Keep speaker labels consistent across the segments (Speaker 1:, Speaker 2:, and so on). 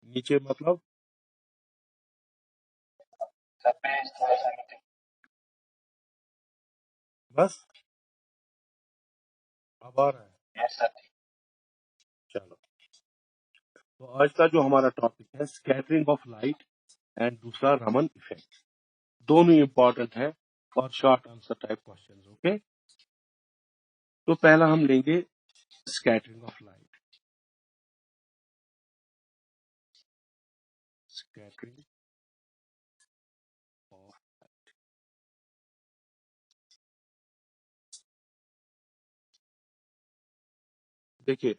Speaker 1: नीचे मतलब बस अब आ रहा है। चलो, तो आज का जो हमारा टॉपिक है स्कैटरिंग ऑफ लाइट एंड दूसरा रमन इफेक्ट। दोनों इंपॉर्टेंट है और short answer type question. Okay, तो पहला हम लेंगे scattering of light. Scattering of, देखिए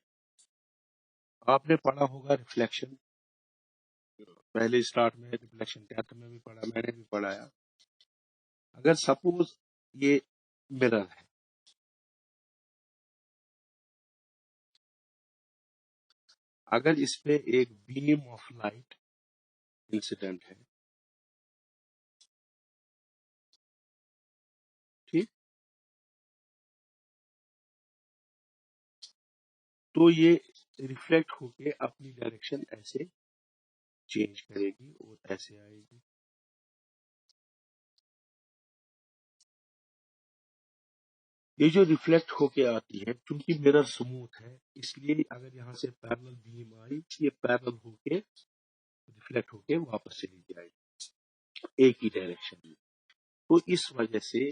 Speaker 1: आपने पढ़ा होगा रिफ्लेक्शन, पहले स्टार्ट में रिफ्लेक्शन 10th में भी पढ़ा, मैंने भी पढ़ाया। अगर सपोज ये मिरर है, अगर इस पे एक बीम ऑफ लाइट इंसिडेंट है, ठीक, तो ये रिफ्लेक्ट होके अपनी डायरेक्शन ऐसे चेंज करेगी और ऐसे आएगी। ये जो रिफ्लेक्ट होके आती है, क्योंकि मिरर स्मूथ है, इसलिए अगर यहाँ से पैरेलल बीम आई, ये पैरेलल होके रिफ्लेक्ट होके वापस चली जाएगी एक ही डायरेक्शन में। तो इस वजह से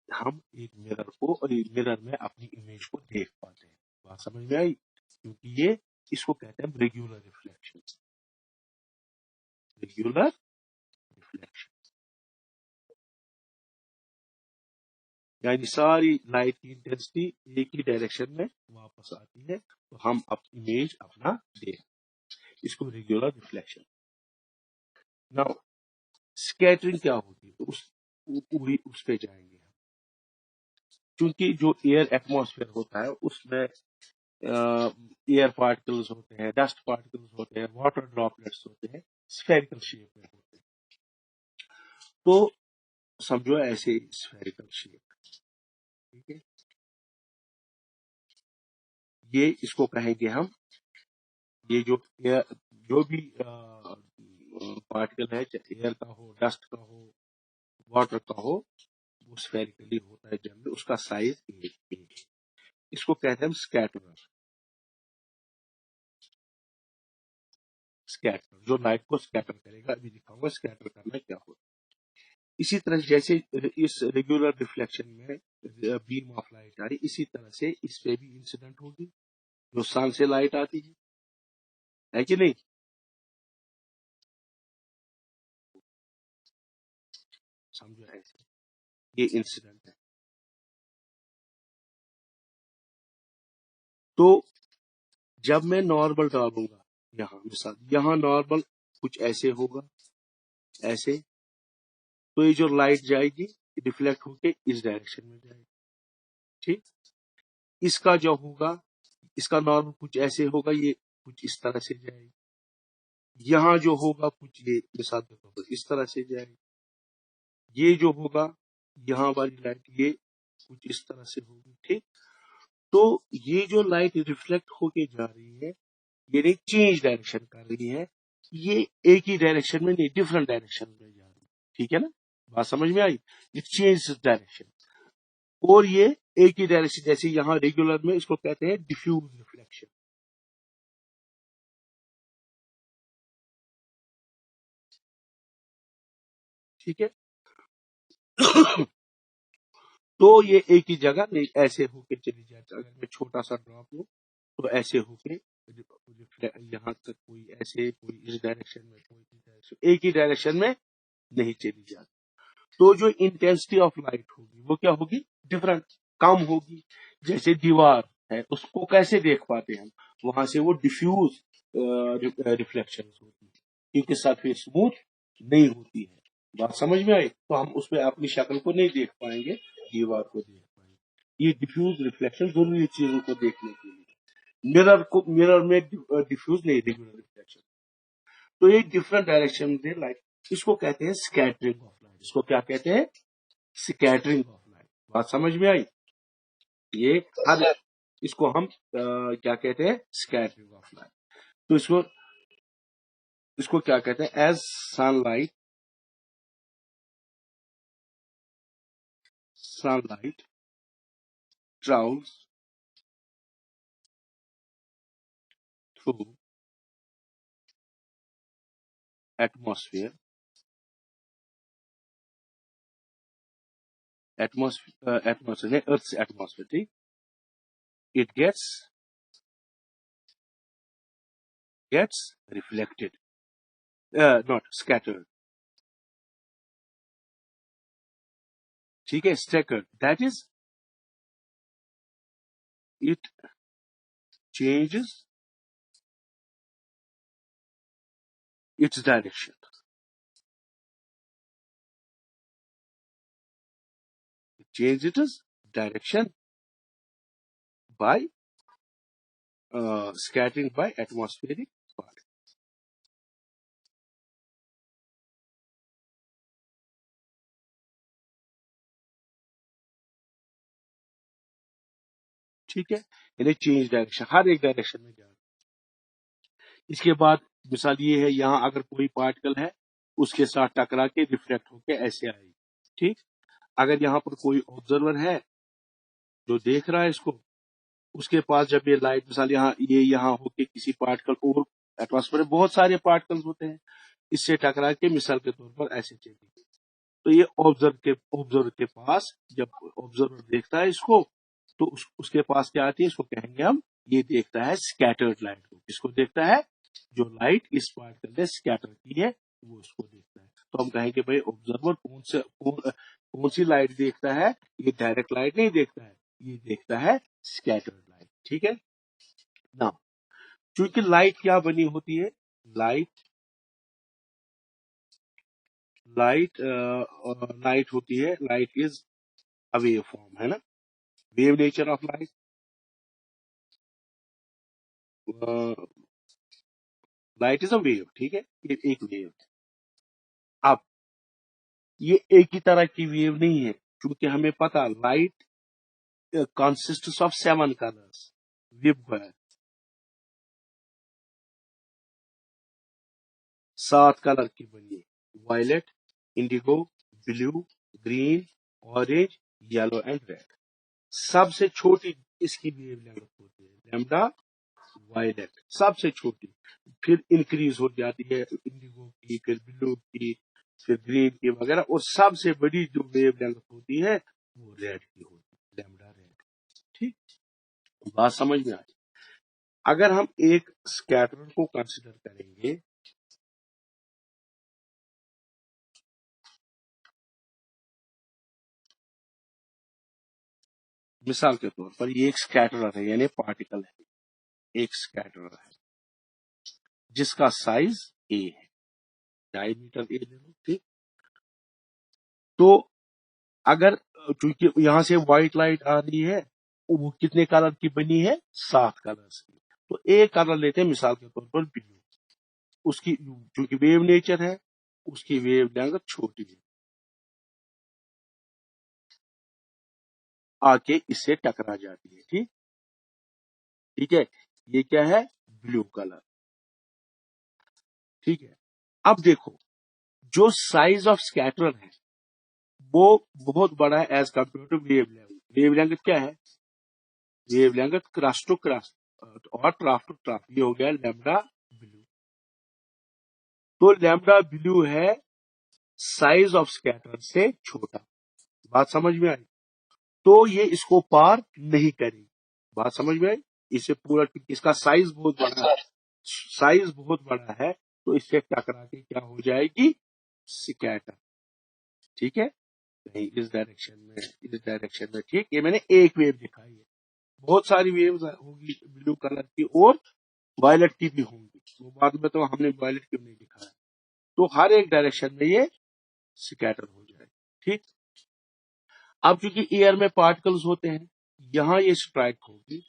Speaker 1: हम एक मिरर को और मिरर में अपनी इमेज को देख पाते हैं। बात समझ में आई? क्योंकि ये इसको कहते हैं रेगुलर रिफ्लेक्शन। रेगुलर रिफ्लेक्शन यानी सारी लाइट की इंटेंसिटी एक ही डायरेक्शन में वापस आती है, तो हम इमेज अपना देख, इसको रेगुलर रिफ्लेक्शन। नाउ स्कैटरिंग क्या होती है, तो उस पे जाएंगे हम। क्योंकि जो एयर एटमॉस्फेयर होता है उसमें एयर पार्टिकल्स होते हैं, डस्ट पार्टिकल्स होते हैं, वाटर ड्रॉपलेट्स होते हैं, स्फेरिकल शेप में होते हैं। तो समझो ऐसे स्फेरिकल शेप, ठीक है, ये इसको कहेंगे हम, ये जो एयर, जो भी पार्टिकल है, चाहे एयर का हो, डस्ट का हो, वाटर का हो, वो स्फेरिकली होता है जनरली, उसका साइज एक है। इसको कहते हैं हम स्कैटरर। स्कैटर जो लाइट को स्कैटर करेगा, अभी दिखाऊंगा स्कैटर करना क्या होता है। इसी तरह जैसे इस रेगुलर रिफ्लेक्शन में बीम ऑफ लाइट आ रही, इसी तरह से इस पे भी इंसिडेंट होगी, जो सन से लाइट आती है कि नहीं? समझो ऐसे, ये इंसिडेंट है। तो जब मैं नॉर्मल डालूंगा, यहाँ मिसाल, यहाँ नॉर्मल कुछ ऐसे होगा, ऐसे, तो ये जो लाइट जाएगी रिफ्लेक्ट होके इस डायरेक्शन में जाएगी, ठीक। इसका जो होगा, इसका नॉर्मल कुछ ऐसे होगा, ये कुछ इस तरह से जाएगी। यहाँ जो होगा कुछ ये मिसाल के तौर पर इस तरह से जाएगी। ये जो होगा यहाँ वाली लाइट, ये कुछ इस तरह से होगी, ठीक। तो ये जो लाइट रिफ्लेक्ट होके जा रही है, ये नहीं चेंज डायरेक्शन कर रही है, ये एक ही डायरेक्शन में नहीं, डिफरेंट डायरेक्शन में जा रही है, ठीक है ना? बात समझ में आई? ये चेंज डायरेक्शन, और ये एक ही डायरेक्शन, जैसे यहाँ रेगुलर में इसको कहते हैं डिफ्यूज रिफ्लेक्शन, ठीक है। तो ये एक ही जगह नहीं ऐसे होके चली जाती, अगर मैं छोटा सा ड्रॉप लूं तो ऐसे होके यहाँ तक, कोई ऐसे, कोई इस डायरेक्शन में, कोई इस डायरेक्शन, एक ही डायरेक्शन में नहीं चली जाती। तो जो इंटेंसिटी ऑफ लाइट होगी वो क्या होगी? डिफरेंट, कम होगी। जैसे दीवार है, उसको कैसे देख पाते हैं हम? वहां से वो डिफ्यूज रिफ्लेक्शन होती है, क्योंकि सरफेस स्मूथ नहीं होती है। बात समझ में आई? तो हम उसमें अपनी शक्ल को नहीं देख पाएंगे, दीवार को देख पाएंगे। ये डिफ्यूज रिफ्लेक्शन जरूरी है चीजों को देखने के लिए। मिरर में डिफ्यूज नहीं, रेगुलर रिफ्लेक्शन। तो ये डिफरेंट डायरेक्शन में लाइट, इसको कहते हैं स्कैटरिंग ऑफ लाइट। इसको क्या कहते हैं? Scattering of light. बात समझ में आई? ये हर, इसको हम क्या कहते हैं? Scattering of light. तो इसको इसको क्या कहते हैं? As sunlight travels through atmosphere नहीं, Earth's atmosphere, ठीक? It gets reflected, not scattered, ठीक है? Scattered, that is, it changes its direction. It changes its direction by scattering by atmospheric particles. ठीक है? यानी चेंज डायरेक्शन, हर एक डायरेक्शन में जा। इसके बाद मिसाल ये है, यहाँ अगर कोई पार्टिकल है उसके साथ टकरा के रिफ्लेक्ट होके ऐसे आएगी, ठीक? अगर यहाँ पर कोई ऑब्जर्वर है जो देख रहा है इसको, उसके पास जब ये लाइट मिसाल यहाँ होके किसी पार्टिकल और एटमॉस्फेयर में बहुत सारे पार्टिकल्स होते हैं, इससे टकरा के मिसाल के तौर पर ऐसे चलेगी, तो ये ऑब्जर्वर के पास जब ऑब्जर्वर देखता है इसको, तो उसके पास क्या आती है? इसको कहेंगे हम, ये देखता है स्कैटर्ड लाइट को। किसको देखता है? जो लाइट इस पार्टिकल ने स्कैटर की है वो उसको देखता है। तो हम कहेंगे भाई ऑब्जर्वर कौन सी लाइट देखता है? ये डायरेक्ट लाइट नहीं देखता है, ये देखता है स्कैटर्ड लाइट, ठीक है ना? क्योंकि लाइट क्या बनी होती है? लाइट होती है, light is a wave form, है ना? Wave nature of light, light is a wave, ठीक है? ये एक वेव। अब ये एक ही तरह की वेव नहीं है, क्योंकि हमें पता light consists of 7 colours. Wave 7 colour की बनी है, violet, indigo, blue, green, orange, yellow and red. सबसे छोटी इसकी वेव लेंथ होती है लैम्डा वायलेट, सबसे छोटी, फिर इंक्रीज हो जाती है इंडिगो की, फिर ब्लू की, फिर ग्रीन की वगैरह, और सबसे बड़ी जो वेव लेंथ होती है वो रेड की होती है, लैम्डा रेड, ठीक? बात समझ में आई? अगर हम एक स्कैटरर को कंसिडर करेंगे, मिसाल के तौर पर ये एक स्कैटरर है, यानी पार्टिकल है, एक स्कैटरर है जिसका साइज ए है, डायमीटर ए ले लो, ठीक? तो अगर क्योंकि यहां से व्हाइट लाइट आ रही है, वो कितने कलर की बनी है? 7 कलर्स की। तो एक कलर लेते हैं मिसाल के तौर पर ब्लू, उसकी क्योंकि वेव नेचर है, उसकी वेव लेंथ छोटी है, आके इससे टकरा जाती है, ठीक? ठीक है, ये क्या है? ब्लू कलर, ठीक है? अब देखो, जो साइज ऑफ स्कैटरर है वो बहुत बड़ा है as compare to wavelength. Wavelength क्या है? Wavelength crest to crest और ट्राफ टू ट्राफ, ये हो गया लैम्डा ब्लू। तो लैम्डा ब्लू है साइज ऑफ स्कैटर से छोटा। बात समझ में आई? तो ये इसको पार नहीं करेगी। बात समझ में आई? इसे पूरा, इसका साइज बहुत बड़ा है, साइज बहुत बड़ा है, तो इससे टकरा के क्या हो जाएगी? स्कैटर, ठीक है? नहीं, इस डायरेक्शन में, ठीक? ये मैंने एक वेव दिखाई है, बहुत सारी वेव्स होगी ब्लू कलर की और वायलेट की भी होंगी, वो बाद में तो हमने वायलेट क्यों नहीं दिखाया। तो हर एक डायरेक्शन में ये स्कैटर हो जाएगा, ठीक? अब क्योंकि एयर में पार्टिकल्स होते हैं, यहां ये स्ट्राइक होगी,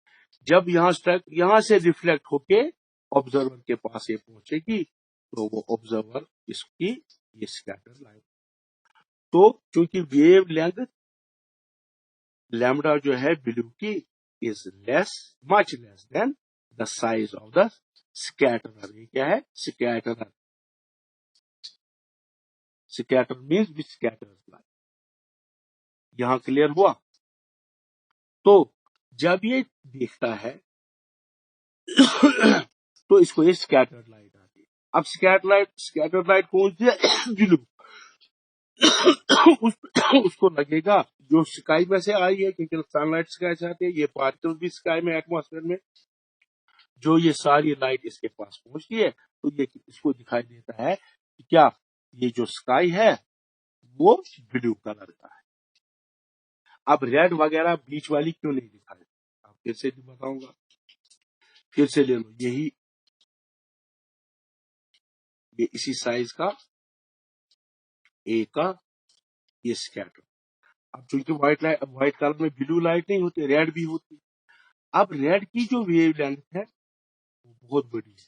Speaker 1: जब यहां से रिफ्लेक्ट होके ऑब्जर्वर के पास ये पहुंचेगी, तो वो ऑब्जर्वर इसकी ये स्कैटर लाइन। तो क्योंकि वेव लेंथ लैम्डा जो है ब्लू की is much less than the size of the scatterer. ये क्या है? Scatterer. Scatter means which scatters light. यहां क्लियर हुआ? तो जब ये देखता है तो इसको ये स्कैटर्ड लाइट आती है। अब स्कैटर्ड लाइट कौन सी है? ब्लू। उसको लगेगा जो स्काई में से आई है, क्योंकि सनलाइट स्काई से आती है, ये पार्टिकल भी स्काई में, एटमॉस्फेयर में, जो ये सारी लाइट इसके पास पहुंचती है, तो ये इसको दिखाई देता है कि क्या ये जो स्काई है वो ब्लू कलर का है। अब रेड वगैरह बीच वाली क्यों नहीं दिखाई? अब फिर से भी बताऊंगा, फिर से ले लो, यही ये इसी साइज का ए का ये स्कैटर। अब चूंकि व्हाइट कलर में ब्लू लाइट नहीं होती, रेड भी होती। अब रेड की जो वेवलेंथ है वो बहुत बड़ी है,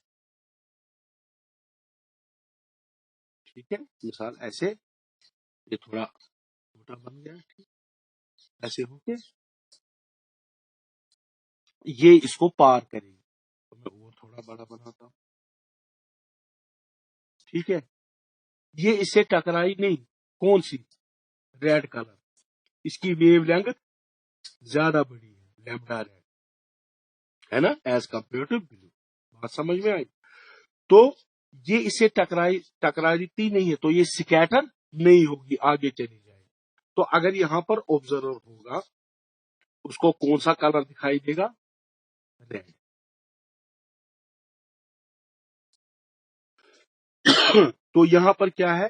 Speaker 1: ठीक है। मिसाल ऐसे, ये थोड़ा छोटा बन गया, ठीक, ऐसे होके ये इसको पार करेगी। तो मैं और थोड़ा बड़ा बनाता हूँ, ठीक है। ये इससे टकराई नहीं, कौन सी? Red colour. इसकी वेवलेंथ ज्यादा बड़ी है, लैम्डा रेड, है ना, एज कंपेयर टू ब्लू। बात समझ में आई? तो ये इससे टकराती नहीं है, तो ये स्कैटर नहीं होगी, आगे चली जाएगी। तो अगर यहां पर ऑब्जर्वर होगा, उसको कौन सा कलर दिखाई देगा? रेड। तो यहां पर क्या है?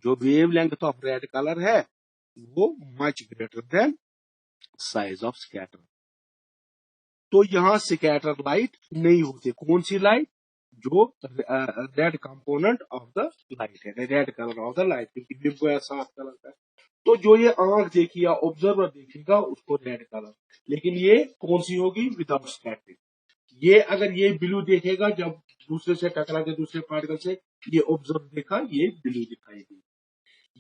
Speaker 1: जो वेवलेंथ ऑफ रेड कलर है वो much greater than size of scatter. तो यहां स्कैटर लाइट नहीं होती। कौन सी लाइट? जो red component of the light है, red colour of the light, क्योंकि बिम्बो है 7 कलर का। तो जो ये आंख देखी या ऑब्जर्वर देखेगा उसको रेड कलर, लेकिन ये कौन सी होगी? Without scattering. ये अगर ये ब्लू देखेगा, जब दूसरे से टकरा के दूसरे पार्टिकल से ये ऑब्जर्व देखा, ये ब्लू दिखाई दी,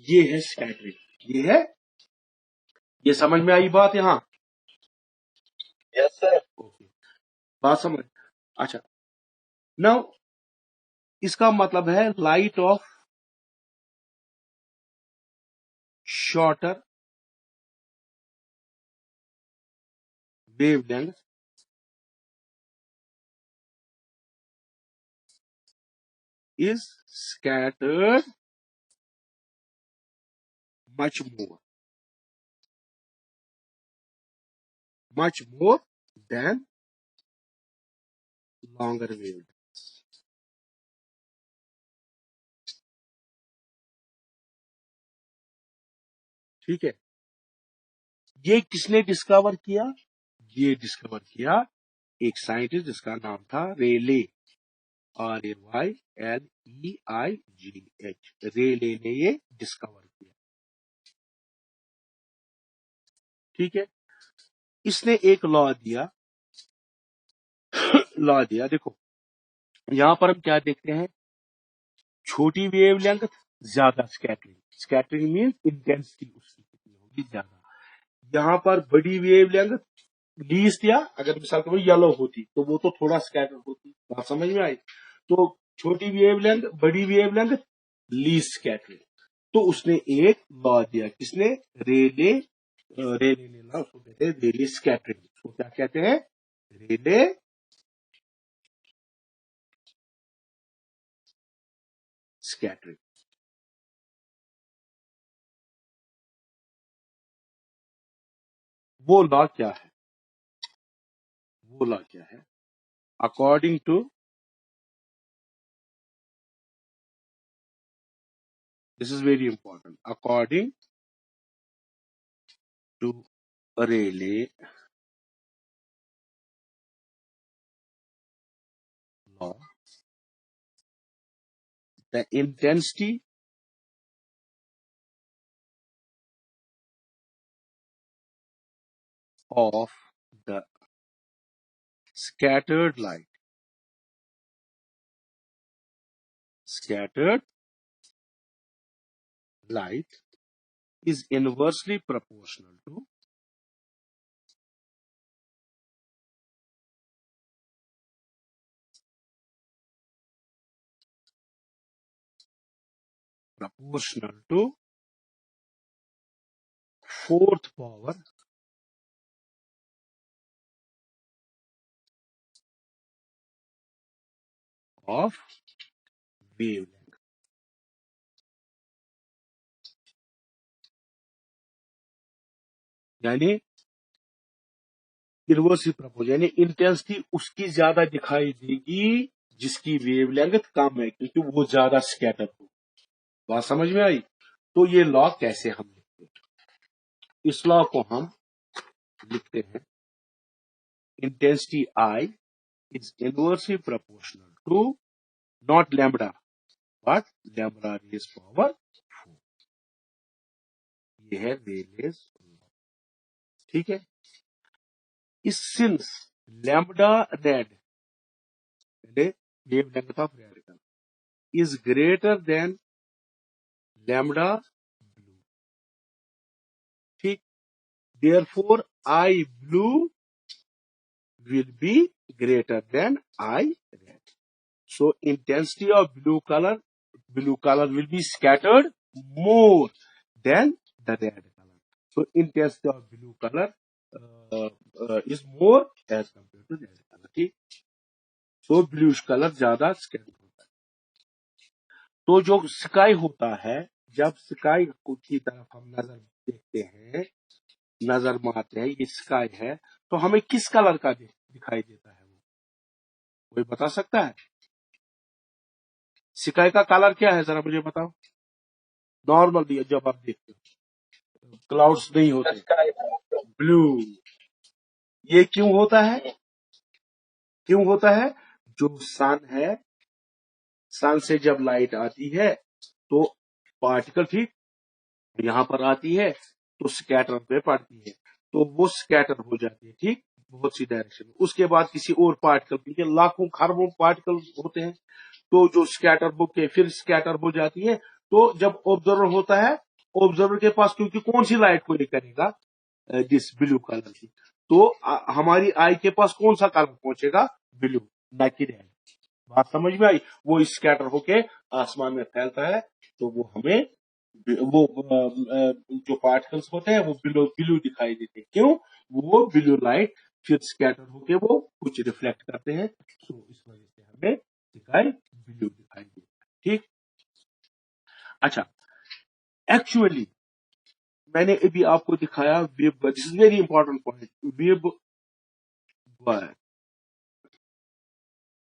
Speaker 1: ये है स्कैटरिंग। ये है, ये समझ में आई बात यहाँ? Yes sir. ओके, बात समझ। अच्छा, नाउ इसका मतलब है light of shorter wavelength is scattered much more than longer wave। ठीक है। ये किसने डिस्कवर किया? ये डिस्कवर किया एक साइंटिस्ट जिसका नाम था रेले, RAYLEIGH। रेले ने ये डिस्कवर किया, ठीक है। इसने एक लॉ दिया। देखो यहां पर हम क्या देखते हैं? छोटी वेवलेंथ ज्यादा स्कैटरिंग। स्कैटरिंग मीन इंटेंसिटी उसकी कितनी होगी? ज्यादा। यहाँ पर बड़ी वेवलेंथ लीस्ट, या अगर मिसाल के येलो होती तो वो तो थोड़ा स्कैटर होती। बात समझ में आई? तो छोटी वेवलेंथ, बड़ी वेवलेंथ, लीस्ट स्कैटरिंग। तो उसने एक लॉ दिया। किसने? रेले ने ना, उसको कहते हैं रेले स्कैटरिंग। उसको क्या कहते हैं? रेले स्कैटरिंग। वो लॉ क्या है? वो लॉ क्या है? According to, this is very important, according to Rayleigh law, the intensity of the scattered light is inversely proportional to proportional to fourth power of wavelength. यानी इनवर्सली प्रपोर्शनल, यानी intensity उसकी ज्यादा दिखाई देगी जिसकी वेवलेंथ कम है, क्योंकि वो ज्यादा स्कैटर हो। बात समझ में आई? तो ये लॉ कैसे हम लिखते हैं? इस लॉ को हम लिखते हैं intensity I is inversely proportional to not lambda but lambda raised power 4. ये है रेलेस लॉ, ठीक है। इस since lambda red wavelength of radical is greater than lambda blue, ठीक। therefore I blue will be greater than I red. So intensity of blue color will be scattered more than the red color. So intensity of blue color is more as compared to red color, ठीक। So bluish color ज्यादा scatter होता है। तो जो sky होता है, जब sky की तरफ हम नजर देखते हैं, नजर मारते हैं, ये स्काई है, तो हमें किस कलर का दिखाई देता है? वो कोई बता सकता है? स्काई का कलर क्या है, जरा मुझे बताओ। नॉर्मल जब आप देखते हो, क्लाउड्स नहीं होते, ब्लू। ये क्यों होता है? क्यों होता है? जो सन है, सन से जब लाइट आती है तो पार्टिकल, ठीक, यहां पर आती है तो स्कैटर पे पड़ती है, तो वो स्कैटर हो जाती है, ठीक, बहुत सी डायरेक्शन में। उसके बाद किसी और पार्टिकल, क्योंकि लाखों खरबों पार्टिकल होते हैं, तो जो स्कैटर होके फिर स्कैटर हो जाती है। तो जब ऑब्जर्वर होता है, ऑब्जर्वर के पास क्योंकि कौन सी लाइट को ये करेगा, जिस ब्लू कलर की, तो हमारी आई के पास कौन सा कलर पहुंचेगा? ब्लू, ना कि रेड। बात समझ में आई? वो स्कैटर होके आसमान में फैलता है, तो वो हमें वो जो पार्टिकल्स होते हैं वो ब्लू ब्लू दिखाई देते हैं। क्यों? वो ब्लू लाइट फिर स्कैटर होके वो कुछ रिफ्लेक्ट करते हैं, तो इस वजह से हमें दिखाई ब्लू दिखाई देता है, ठीक। अच्छा, एक्चुअली मैंने अभी आपको दिखाया web, this is very important point, web wire.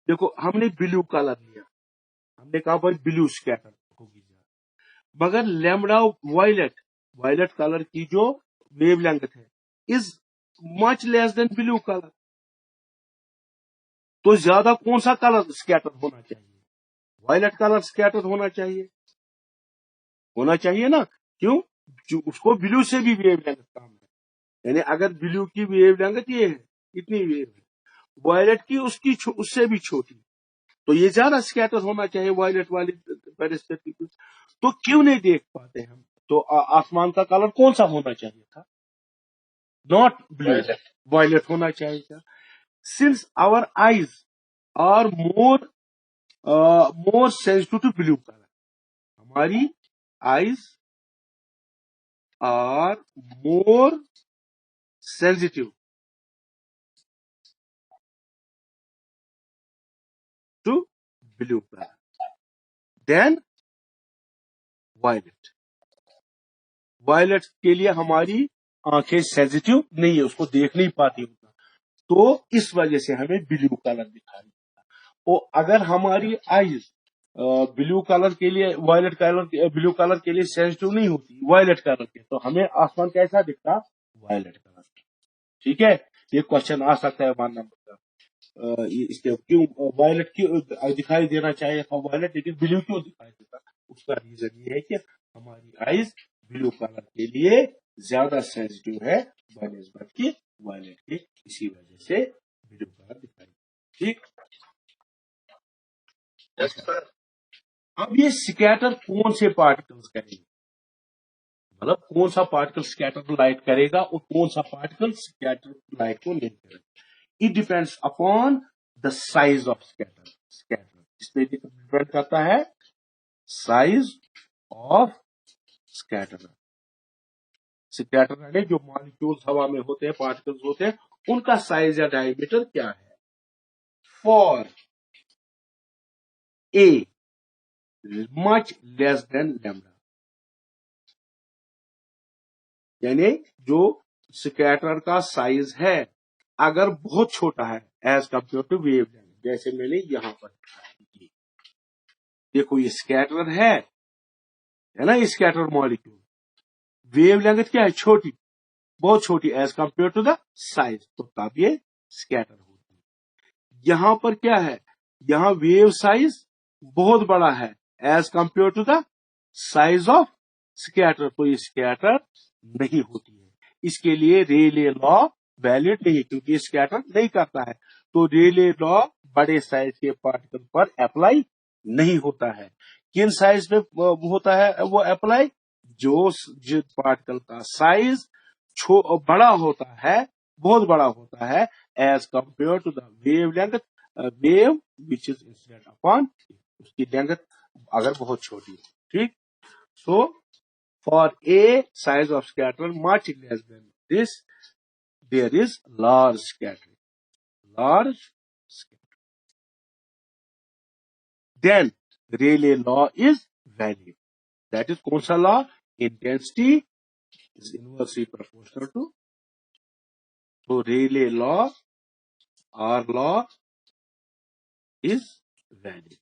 Speaker 1: देखो, हमने ब्लू कलर लिया, हमने कहा भाई ब्लू स्कैटर होगी, मगर लैम्बडा वायलेट कलर की जो वेवलेंथ है is much less then blue colour. तो ज्यादा कौन सा कलर स्कैटर होना चाहिए? वायलेट कलर स्कैटर होना चाहिए ना। क्यों? जो उसको ब्लू से भी वेवलेंथ कम है, यानी अगर ब्लू की वेवलेंथ ये है, इतनी वेव है, वायलेट की उससे भी छोटी, तो ये ज्यादा स्कैटर होना चाहिए वायलेट वाली पेरिस्पेक्टिव। तो क्यों नहीं देख पाते हम? तो आसमान का कलर कौन सा होना चाहिए था? नॉट ब्लू, वायलेट होना चाहिए था। Since our eyes are more sensitive to blue colour, हमारी eyes are more sensitive to blue colour than violet. Violet के लिए हमारी आंखें सेंसिटिव नहीं है, उसको देख नहीं पाती उतना, तो इस वजह से हमें ब्लू कलर दिखाई देता। और अगर हमारी आईज ब्लू कलर के लिए, वायलेट कलर, ब्लू कलर के लिए सेंसिटिव नहीं होती, वायलेट कलर के, तो हमें आसमान कैसा दिखता? वायलेट कलर, ठीक है। ये क्वेश्चन आ सकता है 1 नंबर का। इसके क्यों वायलेट क्यों दिखाई देना चाहिए था वायलेट, लेकिन ब्लू क्यों दिखाई देता? उसका रीजन ये है कि हमारी आईज ब्लू कलर के लिए ज्यादा सेंसिटिव है बनस्बत की वायलेट के, इसी वजह से ब्लू कलर दिखाई देता, ठीक। अब ये स्कैटर कौन से पार्टिकल्स करेंगे, मतलब कौन सा पार्टिकल स्कैटर लाइट करेगा और कौन सा पार्टिकल स्कैटर लाइट को नहीं करेगा? It depends upon the size of scatter. इसमें डिपेंड करता है साइज ऑफ स्कैटरर। स्कैटरर यानी जो मॉलिक्यूल्स हवा में होते हैं, पार्टिकल्स होते हैं, उनका साइज या डायमीटर क्या है। For a much less then lambda, यानी जो स्कैटरर का साइज है अगर बहुत छोटा है एज कंपेयर टू वेवलेंथ, जैसे मैंने यहां पर देखो ये स्कैटरर है ना, ये स्कैटरर मॉलिक्यूल, वेवलेंथ क्या है, छोटी, बहुत छोटी as compare to the size, तो तब ये स्कैटर होती है। यहां पर क्या है, यहां वेव साइज बहुत बड़ा है as compare to the size of scatter, तो ये स्कैटर नहीं होती है। इसके लिए रेले लॉ वैलिड नहीं, क्योंकि स्कैटर नहीं करता है, तो रेले लॉ बड़े साइज के पार्टिकल पर अप्लाई नहीं होता है। किन साइज पे होता है वो अप्लाई, जो जिस पार्टिकल का साइज बड़ा होता है, बहुत बड़ा होता है as compare to the wavelength, wave which is incident upon, उसकी लेंथ अगर बहुत छोटी हो। ठीक, so for a size of scatter much less than this there is large scattering, large scattering, then Rayleigh law is valid. That is कौन सा law, intensity is inversely proportional to, तो Rayleigh law, R law is valid.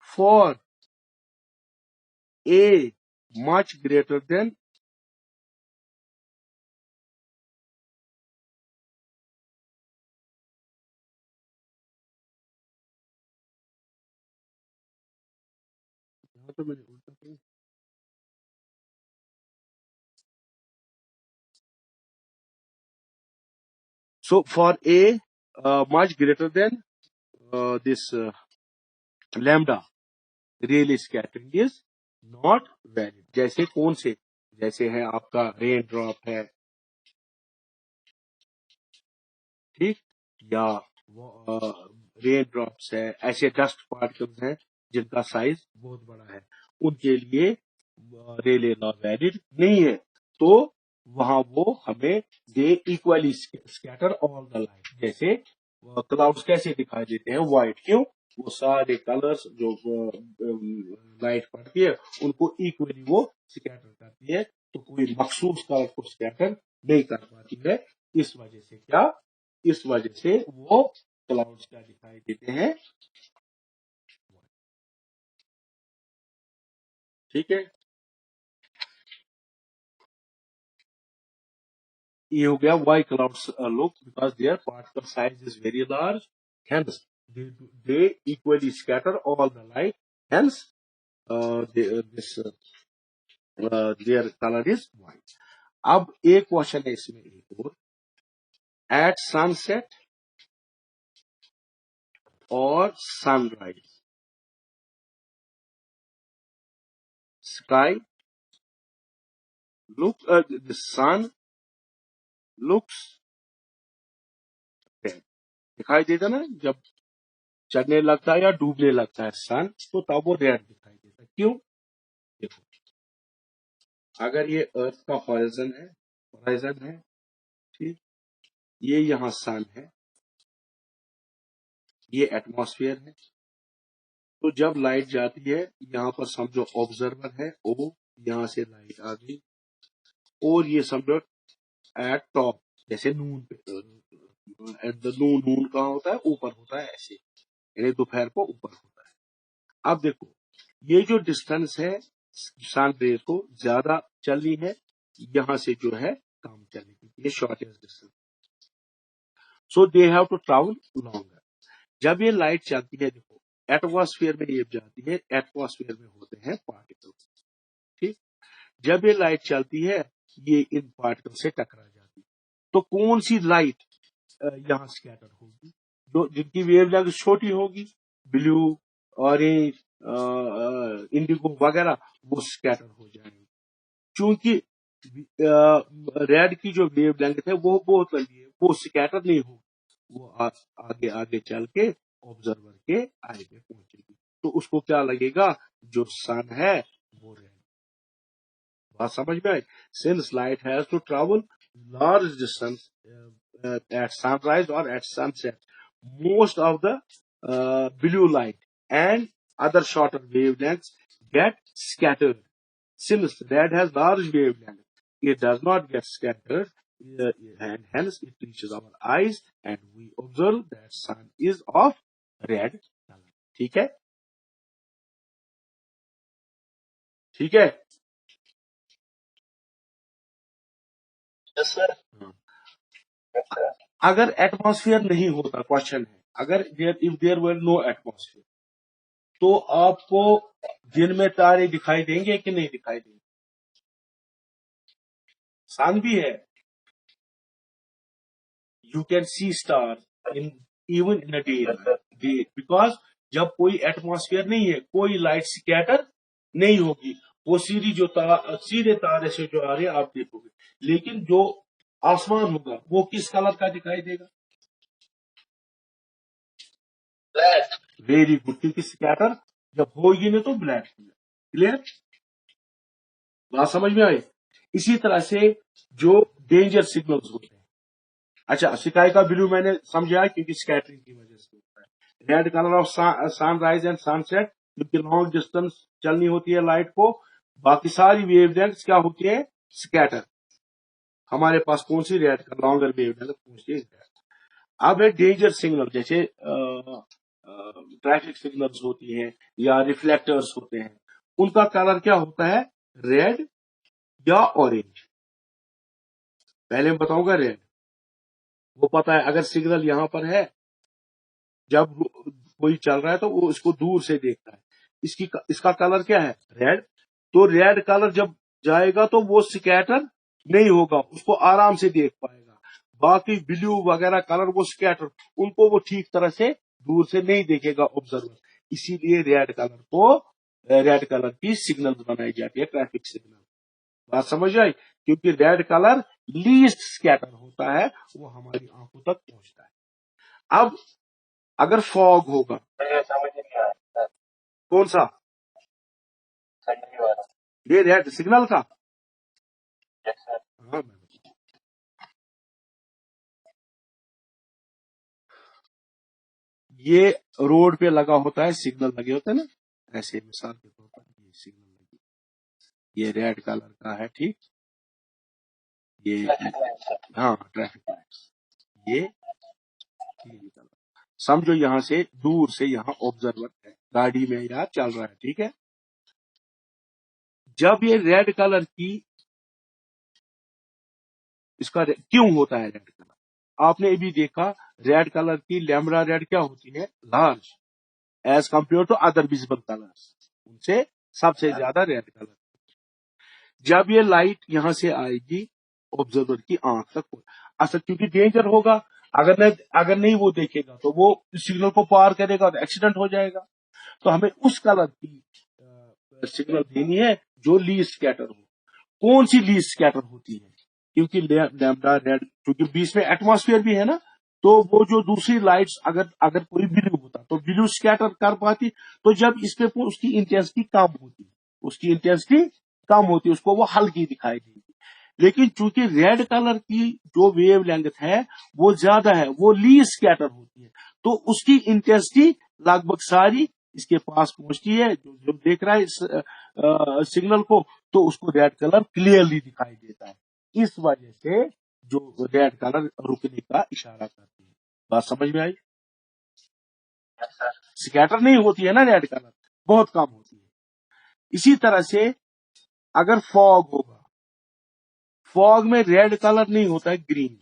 Speaker 1: For A much greater than, so for A much greater than this lambda, Rayleigh scattering is not valid. जैसे कौन से, जैसे है आपका rain drop है, ठीक, या रेन ड्रॉप्स है, ऐसे डस्ट पार्टिकल्स हैं जिनका साइज बहुत बड़ा है, उनके लिए रेले लॉ वैलिड नहीं है, तो वहां वो हमें they equally scatter all the light. जैसे क्लाउड्स कैसे दिखाई देते हैं, व्हाइट, क्यों, वो सारे कलर्स जो लाइट पड़ती है उनको इक्वली वो स्कैटर करती है, तो कोई मखसूस कलर को स्कैटर नहीं कर पाती है। इस वजह से क्या, इस वजह से वो क्लाउड्स क्या दिखाई देते हैं, ठीक है। ये हो गया why clouds look, because their particle size is very large, hence they equally scatter all the light, hence their color is white. अब एक क्वेश्चन है इसमें एक और, एट सनसेट और sunrise sky look, the sun looks red, दिखाई देता ना जब चढ़ने लगता है या डूबने लगता है सन, तो तब वो रेड दिखाई देता है, क्यों, देखो अगर ये अर्थ का होराइजन है, ठीक, ये यहाँ सन है, ये एटमॉस्फेयर है, तो जब लाइट जाती है यहाँ पर समझो ऑब्जर्वर है ओ, यहाँ से लाइट आ गई, और ये समझो एट टॉप, जैसे नून पे, एट द नून कहाँ होता है, ऊपर होता है ऐसे, यानी दोपहर को ऊपर होता है। अब देखो ये जो डिस्टेंस है सन रेज को ज्यादा चलनी है, यहां से जो है कम चलेगी, ये shortest distance, so they have to travel longer. जब ये लाइट चलती है, देखो एटमॉस्फेयर में ये जाती है, एटमॉस्फेयर में होते हैं पार्टिकल, ठीक, जब ये लाइट चलती है ये इन पार्टिकल से टकरा जाती है, तो कौन सी लाइट यहाँ स्कैटर होगी, जो जिनकी वेवलेंथ छोटी होगी, ब्लू, ऑरेंज, इंडिगो वगैरह, वो स्कैटर हो जाएंगे। चूंकि रेड की जो वेवलेंथ है वो बहुत लंबी है, वो स्कैटर नहीं होगी, वो आगे आगे चल के ऑब्जर्वर के आई पे पहुंचेगी। तो उसको क्या लगेगा, जो सन है वो रेड। बात समझ में आई? Since light has to travel large distance at sunrise और at sunset, most of the blue light and other shorter wavelengths get scattered. Since red has large wavelength, it does not get scattered, and hence it reaches our eyes and we observe that sun is of red color. ठीक है? ठीक है? Yes, sir. अगर atmosphere नहीं होता, question है, अगर if there were no atmosphere, तो आपको दिन में तारे दिखाई देंगे कि नहीं दिखाई देंगे? सन भी है, you can see star in even in a day, because जब कोई एटमॉस्फेयर नहीं है, कोई लाइट स्कैटर नहीं होगी, वो सीधी जो सीधे तारे से जो आ रहे हैं आप देखोगे। लेकिन जो आसमान होगा वो किस कलर का दिखाई देगा? ब्लैक। वेरी गुड, क्योंकि स्कैटर जब होगी नहीं तो ब्लैक होगा। क्लियर? बात समझ में आई? इसी तरह से जो डेंजर सिग्नल्स होते हैं, अच्छा स्काई का ब्लू मैंने समझा क्योंकि स्कैटरिंग की वजह से होता है। Red colour of sunrise and sunset, क्योंकि लॉन्ग डिस्टेंस चलनी होती है लाइट को, बाकी सारी वेवलेंथ्स क्या होती है? स्कैटर। हमारे पास कौन सी रेड का लॉन्गर वेवलेंथ पहुंचती है? अब है डेंजर सिग्नल, जैसे ट्रैफिक सिग्नल्स होती हैं या रिफ्लेक्टर्स होते हैं, उनका कलर क्या होता है? रेड या ऑरेंज। पहले मैं बताऊंगा रेड, वो पता है, अगर सिग्नल यहां पर है, जब कोई चल रहा है तो वो इसको दूर से देखता है, इसका कलर क्या है? रेड। तो रेड कलर जब जाएगा तो वो स्कैटर नहीं होगा, उसको आराम से देख पाएगा। बाकी ब्लू वगैरह कलर वो स्कैटर, उनको वो ठीक तरह से दूर से नहीं देखेगा ऑब्जर्वर। इसीलिए रेड कलर की सिग्नल बनाई जाती है, ट्रैफिक सिग्नल। बात समझ आई? क्योंकि रेड कलर लीस्ट स्कैटर होता है, वो हमारी आंखों तक पहुंचता है। अब अगर फॉग होगा, कौन सा? ये रेड सिग्नल का। हाँ, ये रोड पे लगा होता है, सिग्नल लगे होते हैं ना, ऐसे मिसाल के तौर पर ये सिग्नल लगी, ये रेड कलर का है, ठीक। ये हाँ ट्रैफिक लाइट, ये कलर समझो, यहां से दूर से यहाँ ऑब्जर्वर है, गाड़ी में या चल रहा है, ठीक है। जब ये रेड कलर की, इसका क्यों होता है रेड कलर? आपने अभी देखा रेड कलर की लैम्बडा रेड क्या होती है? Large, as compare to other visible colours, उनसे सबसे ज्यादा रेड कलर। जब ये लाइट यहां से आएगी ऑब्जर्वर की आंख तक, असल क्योंकि डेंजर होगा, अगर नहीं वो देखेगा तो वो सिग्नल को पार करेगा तो एक्सीडेंट हो जाएगा। तो हमें उस कलर की सिग्नल देनी है जो लीस्ट स्कैटर हो। कौन सी लीस्ट स्कैटर होती है? क्योंकि लैम्बडा रेड, क्योंकि बीच में एटमॉस्फेयर भी है ना, तो वो जो दूसरी लाइट्स अगर कोई ब्लू होता तो ब्लू स्कैटर कर पाती, तो जब इस पे उसकी इंटेंसिटी कम होती, उसको वो हल्की दिखाई देगी। लेकिन चूंकि रेड कलर की जो वेव लेंथ है वो ज्यादा है, वो लीस्ट स्कैटर होती है, तो उसकी इंटेंसिटी लगभग सारी इसके पास पहुंचती है। जो देख रहा है इस सिग्नल को, तो उसको रेड कलर क्लियरली दिखाई देता है। इस वजह से जो रेड कलर रुकने का इशारा करती है। बात समझ में आई? स्कैटर नहीं होती है ना रेड कलर, बहुत कम होती है। इसी तरह से अगर फॉग होगा, फॉग में रेड कलर नहीं होता है, ग्रीन।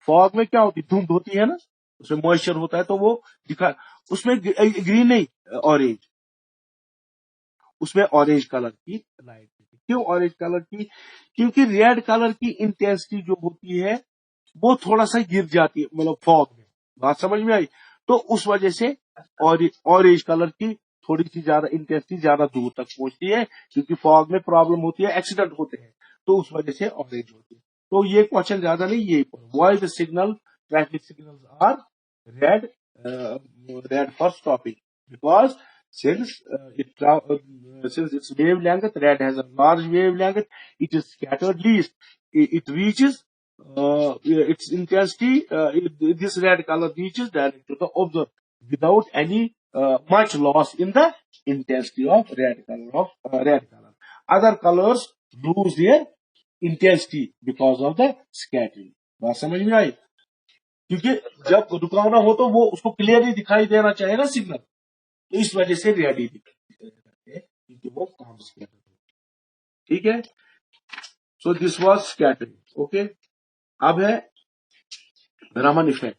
Speaker 1: फॉग में क्या होती है? धुंध होती है ना, उसमें मॉइस्चर होता है, तो वो दिखा, उसमें ग्रीन नहीं, ऑरेंज, उसमें ऑरेंज कलर की लाइट। क्यों ऑरेंज कलर की? क्योंकि रेड कलर की इंटेंसिटी जो होती है वो थोड़ा सा गिर जाती है, मतलब फॉग में। बात समझ में आई? तो उस वजह से ऑरेंज कलर की थोड़ी सी ज्यादा इंटेंसिटी ज्यादा दूर तक पहुंचती है, क्योंकि फॉग में प्रॉब्लम होती है, एक्सीडेंट होते हैं, तो उस वजह से ऑरेंज होती है। तो ये क्वेश्चन ज्यादा नहीं, ये why the signal traffic signals are red red for stopping, because since since its wavelength, red has a large wavelength, it is scattered least. It reaches its intensity. This red color reaches direct to the observer without any much loss in the intensity of red color. Other colors lose their intensity because of the scattering. बात समझ में आई? क्योंकि जब रुकावना हो तो वो उसको clearly दिखाई देना चाहिए ना सिग्नल, तो इस वजह से रेडी दिखाई है क्योंकि वो काम स्कैटर। ठीक है, so this was scattering. Okay, अब है रमन इफेक्ट।